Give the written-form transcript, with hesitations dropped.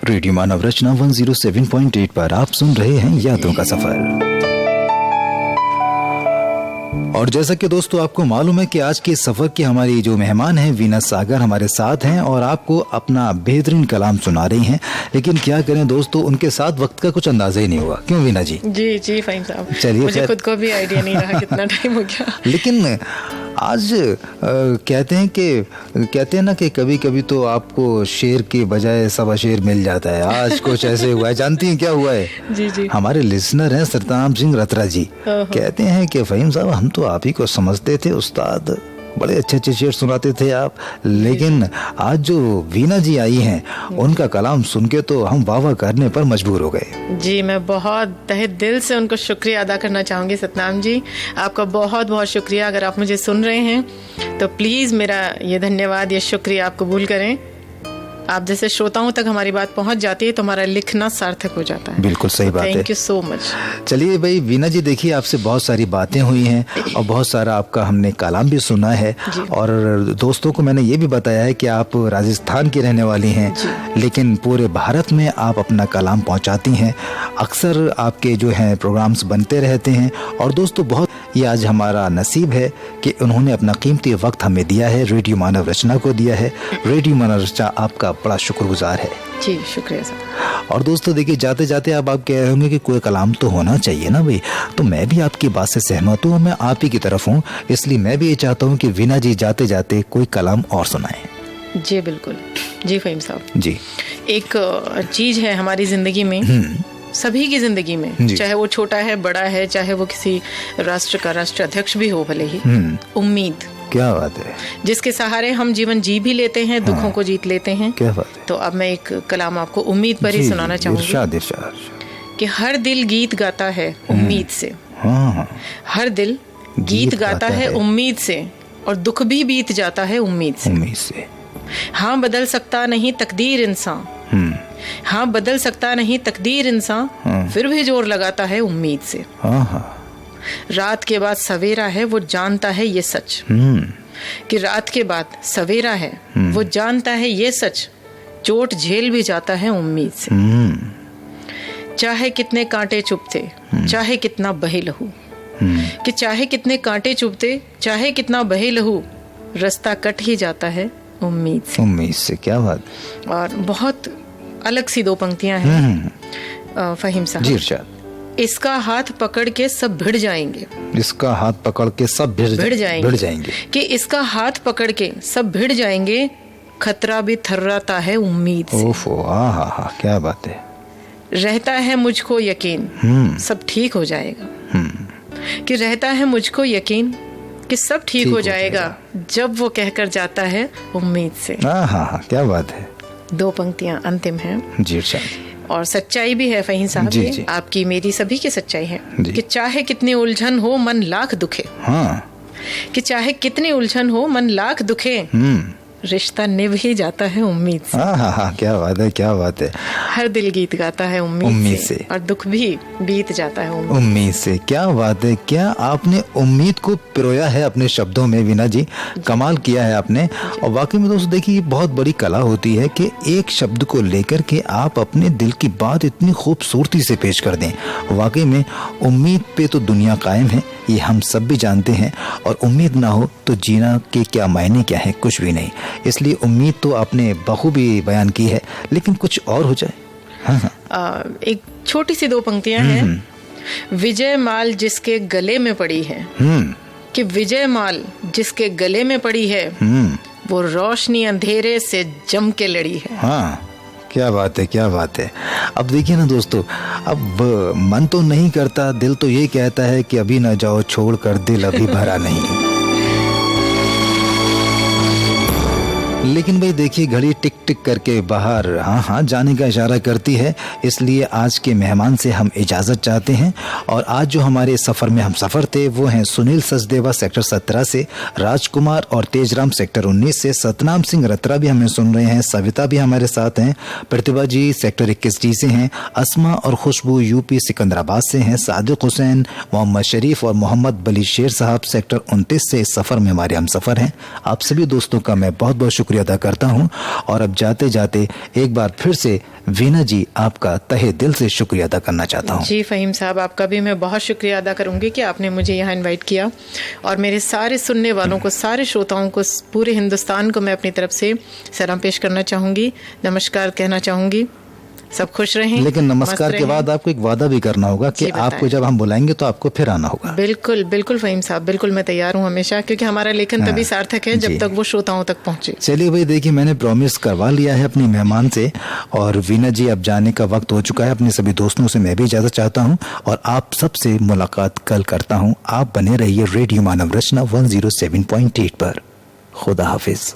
Radio मानव रचना 107.8 पर आप सुन रहे हैं यादों का सफर। और जैसा कि दोस्तों आपको मालूम है कि आज के सफर की हमारी जो मेहमान हैं वीना सागर हमारे साथ हैं और आपको अपना बेहतरीन कलाम सुना रही हैं। लेकिन क्या करें दोस्तों, उनके साथ वक्त का कुछ अंदाजा ही नहीं हुआ। क्यों वीना जी? जी फ़हीम साहब, चलिए, मुझे खुद को भी आइडिया नहीं रहा कितना टाइम हो गया। लेकिन आज कहते हैं ना कि कभी कभी तो आपको शेर के बजाय सवा शेर मिल जाता है। आज कुछ ऐसे हुआ है। जानती हैं क्या हुआ है? जी। हमारे लिसनर हैं सतनाम सिंह रत्रा जी, कहते हैं कि फ़हीम साहब हम तो आप ही को समझते थे उस्ताद, बड़े अच्छे शेर सुनाते थे आप, लेकिन आज जो वीना जी आई हैं उनका कलाम सुन के तो हम वाह वाह करने पर मजबूर हो गए। जी, मैं बहुत तहे दिल से उनको शुक्रिया अदा करना चाहूँगी। सतनाम जी, आपका बहुत बहुत शुक्रिया। अगर आप मुझे सुन रहे हैं तो प्लीज़ मेरा ये धन्यवाद, ये शुक्रिया आप कबूल करें। आप जैसे श्रोताओं तक हमारी बात पहुंच जाती है तो हमारा लिखना सार्थक हो जाता है। बिल्कुल सही बात है। Thank you so much. चलिए भाई वीना जी, देखिए आपसे बहुत सारी बातें हुई हैं और बहुत सारा आपका हमने कलाम भी सुना है और दोस्तों को मैंने ये भी बताया है कि आप राजस्थान की रहने वाली हैं, लेकिन पूरे भारत में आप अपना कलाम पहुंचाती हैं। अक्सर आपके जो हैं प्रोग्राम्स बनते रहते हैं और दोस्तों बहुत ये आज हमारा नसीब है कि उन्होंने अपना कीमती वक्त हमें दिया है, रेडियो मानव रचना को दिया है। रेडियो मानव रचना आपका बड़ा शुक्रगुजार है। जी शुक्रिया सर। और दोस्तों देखिए, जाते जाते अब आप कह रहे होंगे कि कोई कलाम तो होना चाहिए ना भाई, तो मैं भी आपकी बात से सहमत हूँ, मैं आप ही की तरफ हूँ, इसलिए मैं भी ये चाहता हूँ कि वीना जी जाते जाते कोई कलाम और सुनाएं। जी बिल्कुल। जी फ़हीम साहब जी, एक चीज़ है हमारी जिंदगी में, सभी की जिंदगी में, चाहे वो छोटा है बड़ा है, चाहे वो किसी राष्ट्र का राष्ट्राध्यक्ष भी हो भले ही, उम्मीद। क्या बात है। जिसके सहारे हम जीवन जी भी लेते हैं, दुखों को जीत लेते हैं। क्या बात है। तो अब मैं एक कलाम आपको उम्मीद पर ही सुनाना चाहूंगी कि हर दिल गीत गाता है उम्मीद से। हर दिल गीत गाता है उम्मीद से और दुख भी बीत जाता है उम्मीद से। हाँ बदल सकता नहीं तकदीर इंसान, हाँ बदल सकता नहीं तकदीर इंसान, फिर भी जोर लगाता है उम्मीद से। रात के बाद सवेरा है वो जानता है ये सच, कि रात के बाद सवेरा है वो जानता है ये सच, चोट झेल भी जाता है उम्मीद से। चाहे कितने कांटे चुभते, चाहे कितना बहे लहू, कि चाहे कितने कांटे चुभते, चाहे कितना बहे लहू, रास्ता कट ही जाता है उम्मीद से। उम्मीद से। क्या बात। और बहुत अलग सी दो पंक्तियां हैं फ़हीम साहब जी। इसका हाथ पकड़ के सब भिड़ जाएंगे, इसका हाथ पकड़ के सब भिड़ जाएंगे, कि इसका हाथ पकड़ के सब भिड़ जाएंगे, खतरा भी थर्राता है उम्मीद से। ओफो, आहा, क्या बात है। रहता है मुझको यकीन सब ठीक हो जाएगा, कि रहता है मुझको यकीन कि सब ठीक हो जाएगा, जब वो कहकर जाता है उम्मीद से। क्या बात है। दो पंक्तियां अंतिम हैं जी और सच्चाई भी है फ़हीम साहब जी, आपकी मेरी सभी की सच्चाई है कि चाहे कितनी उलझन हो मन लाख दुखे, कि चाहे कितनी उलझन हो मन लाख दुखे, रिश्ता निभ ही जाता है उम्मीद से। क्या बात है, क्या बात है। हर दिल गीत गाता है उम्मीद से और दुख भी बीत जाता है उम्मीद से। क्या बात है, क्या आपने उम्मीद को पिरोया है अपने शब्दों में वीना जी, कमाल किया है आपने। और वाकई में दोस्तों देखिए, बहुत बड़ी कला होती है कि एक शब्द को लेकर के आप अपने दिल की बात इतनी खूबसूरती से पेश कर दें। वाकई में उम्मीद पे तो दुनिया कायम है, ये हम सब भी जानते हैं, और उम्मीद ना हो तो जीना के क्या मायने क्या है, कुछ भी नहीं। इसलिए उम्मीद तो आपने बखूबी बयान की है, लेकिन कुछ और हो जाए। एक छोटी सी दो पंक्तियां हैं। विजय माल जिसके गले में पड़ी है, कि विजय माल जिसके गले में पड़ी है, वो रोशनी अंधेरे से जम के लड़ी है। क्या बात है, क्या बात है। अब देखिए ना दोस्तों, अब मन तो नहीं करता, दिल तो ये कहता है कि अभी ना जाओ छोड़ कर, दिल अभी भरा नहीं। लेकिन भाई देखिए, घड़ी टिक टिक करके बाहर जाने का इशारा करती है, इसलिए आज के मेहमान से हम इजाज़त चाहते हैं। और आज जो हमारे सफ़र में हम सफ़र थे वो हैं सुनील सचदेवा सेक्टर 17 से, राजकुमार और तेजराम सेक्टर 19 से, सतनाम सिंह रत्रा भी हमें सुन रहे हैं, सविता भी हमारे साथ हैं, प्रतिभा जी सेक्टर 21 से हैं, अस्मा और खुशबू यूपी सिकंदराबाद से हैं, सादिक हुसैन, मोहम्मद शरीफ और मोहम्मद बली शेर साहब सेक्टर 29 से इस सफ़र में हमारे हम सफ़र हैं। आप सभी दोस्तों का मैं बहुत बहुत शुक्रिया शुक्रिया अदा करता हूँ। और अब जाते जाते एक बार फिर से वीना जी आपका तहे दिल से शुक्रिया अदा करना चाहता हूँ। जी फ़हीम साहब, आपका भी मैं बहुत शुक्रिया अदा करूँगी कि आपने मुझे यहाँ इनवाइट किया, और मेरे सारे सुनने वालों को, सारे श्रोताओं को, पूरे हिंदुस्तान को मैं अपनी तरफ से सलाम पेश करना चाहूँगी, नमस्कार कहना चाहूँगी। सब खुश रहें। लेकिन नमस्कार के बाद आपको एक वादा भी करना होगा कि आपको जब हम बुलाएंगे तो आपको फिर आना होगा। बिल्कुल बिल्कुल फ़हीम साहब, बिल्कुल मैं तैयार हूँ हमेशा, क्योंकि हमारा लेखन तभी सार्थक है जब तक वो श्रोताओं तक पहुँचे। चलिए भाई, देखिए मैंने प्रॉमिस करवा लिया है अपनी मेहमान से, और वीना जी अब जाने का वक्त हो चुका है। अपने सभी दोस्तों से मैं भी इजाजत चाहता हूँ और आप सबसे मुलाकात कल करता हूँ। आप बने रहिए रेडियो मानव रचना 107.8 पर। खुदा हाफिज।